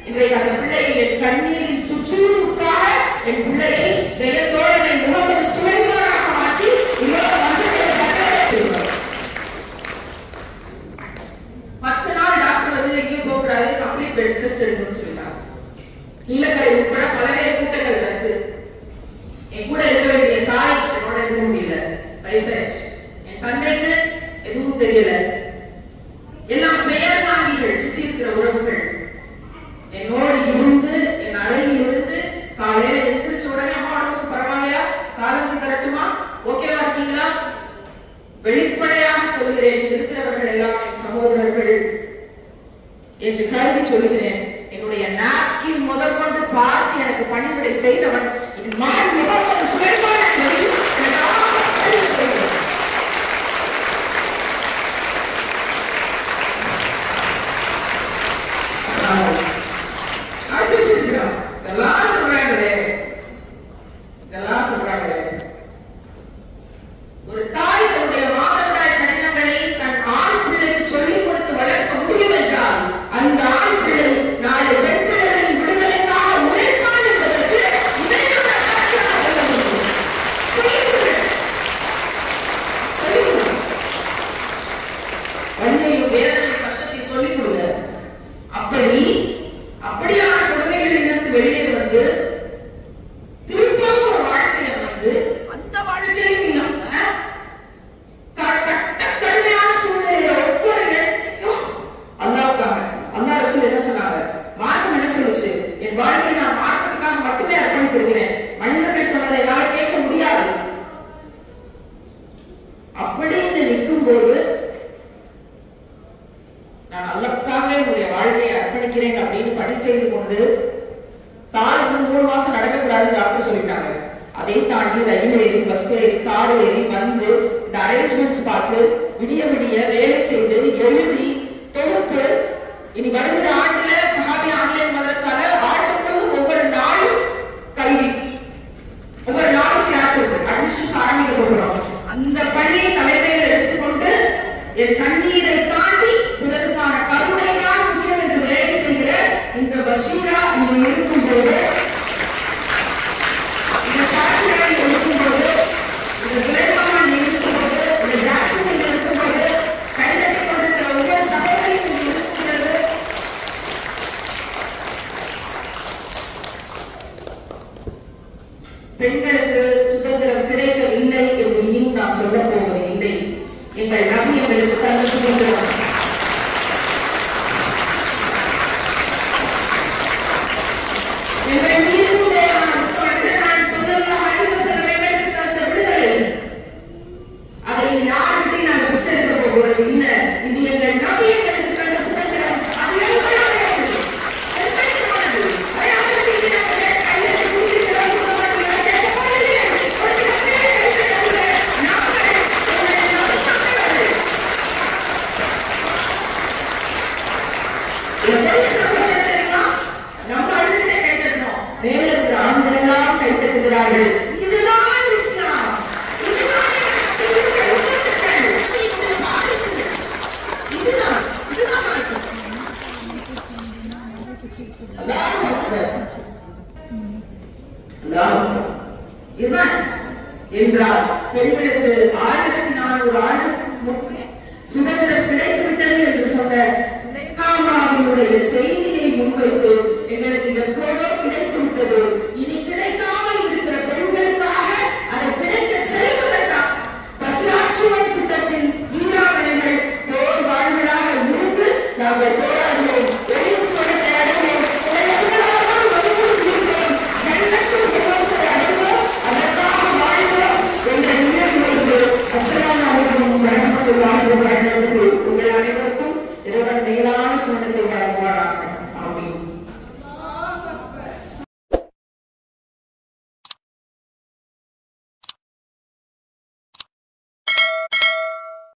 இன்றைக்கு அந்த பிள்ளையை என் கண்ணீரின் சுற்றூருக்காக என் பிள்ளையை ஜெயசோழனை முகமது சுலைமானாக மாற்றி உலக வசதியை சட்டத்தை 10 நாள் டாக்டர் வந்து எங்கேயும் போகக்கூடாது, கம்ப்ளீட் பெட் ரெஸ்ட் எடுக்கணும்னு சொல்லிட்டாங்க. கீழக்கரை உட்பட பலவேறு கூட்டங்கள் நடந்து என் கூட இருக்க வேண்டிய தாய் என்னோட இருக்க முடியல, வயசாயிடுச்சு. என் தந்தைக்கு எதுவும் தெரியல. எல்லாம் பெயர் தாங்கிகள், சுத்தி இருக்கிற உறவுகள் என்னோடு இருந்து என் அறையில் இருந்து காலையில எந்திரிச்ச உடனே அம்மா உடம்புக்கு பரவாயில்லையா, காலத்துக்கு கரெக்டுமா, ஓகேவா இருக்கீங்களா? வெளிப்படையாக சொல்லுகிறேன், இங்க இருக்கிறவர்கள் எல்லாம் என் சகோதரர்கள் என்று கருதி சொல்லுகிறேன். என்னுடைய நாக்கின் முதற்கொண்டு பார்த்து எனக்கு பணிவிடை செய்தவன் என் மகன் முகமது சுலைமான் என்பதை ஒரு தாய் தன்னுடைய மாதவிடாய் கடினங்களை தன் ஆண் பிள்ளைக்கு சொல்லிக் கொடுத்து வளர்க்க முடியும் என்றால் அந்த ஆண் பிள்ளை நாளை பெண் பிள்ளைகளின் விடுதலைக்காக உழைப்பான் என்பதற்கு வலியையும் வேதனை கஷ்டத்தை சொல்லிக் கொடுங்க. அப்படியான கொடுமைகளில் இருந்து வெளியே வந்து திரும்பவும் ஒரு வாழ்க்கையை வந்து அந்த வாழ்க்கையும் கடுமையான சூழ்நிலையில ஒவ்வொரு இடத்தையும் அல்லாஹ்வுக்காக அல்லாஹ் ரசூல் என்ன சொன்னாங்க, மார்க்கம் என்ன சொல்லுச்சு, என் வாழ்க்கையை நான் மார்க்கத்துக்காக மட்டுமே அர்ப்பணித்திருக்கிறேன், மனிதர்கள் சொன்னதை என்னால கேட்க முடியாது அப்படின்னு நிற்கும் போது நான் அல்லாஹ்வுக்காக என்னுடைய வாழ்க்கையை அர்ப்பணிக்கிறேன் அப்படின்னு பணி செய்து கொண்டு கார் 3 மாசம் நடக்கக்கூடாதுன்னு டாக்டர் சொல்லிட்டாங்க. அதை தாண்டி ரயில் ஏறி, பஸ் ஏறி, கார் ஏறி வந்து இந்த அரேஞ்ச்மெண்ட்ஸ் பார்த்து விடிய விடிய வேலை செய்து எழுதி தொகுத்து இனி வருகிற ஆண்டுல சஹாபியா ஆன்லைன் மதரசால ஆண்டு முழுவதும் ஒவ்வொரு நாளும் கல்வி, ஒவ்வொரு நாளும் கிளாஸ் இருக்கு, அட்மிஷன்ஸ் ஆரம்பிக்க போகிறோம். அந்த பணியை தலைமையில் எடுத்துக்கொண்டு என் கண்ணீரை தாண்டி பிறருக்கான கருணைதான் முக்கியம் என்று வேலை செய்கிற இந்த பஷீரா இங்கு இருக்கும்போது, இந்த சாட்சிகளை இருக்கும்போது, இந்த சுலைமான் இருக்கும்போது, இந்த ஜாஸ்மின் இருக்கும்போது, கைதட்டி கொண்டிருக்கிற ஒவ்வொரு சகோதரியும் இங்கு இருக்கிறது. பெண்களுக்கு சுதந்திரம் கிடைக்கவில்லை என்று இனியும் நாம் சொல்ல போவது இல்லை. எங்கள் நபி எங்களுக்கு தந்த சுதந்திரம் எங்கள் மீதுமே நான் சொல்லலாம் எங்களுக்கு தந்த விடுதலை. அதை யார்கிட்டையும் நாங்கள் உச்சரிக்க போகிறது இல்லை. இது எங்கள் நபி எங்களுக்கு தந்த சுதந்திரம். அது எங்களுடையது, எங்களுக்கானது. அதை அவர்களுக்கு நாங்கள் கையெழுத்து கொடுக்கிறோம், நம்ம அழுகிட்ட கைத்தட்டணும், மேல இருக்கிற ஆண்களெல்லாம் கைத்தட்டுகிறார்கள். இதுதான் இஸ்லாம், இதுதான் என்றால் பெண்களுக்கு 1400 ஆண்டுக்கு முன்பே சுதந்திரம் கிடைத்த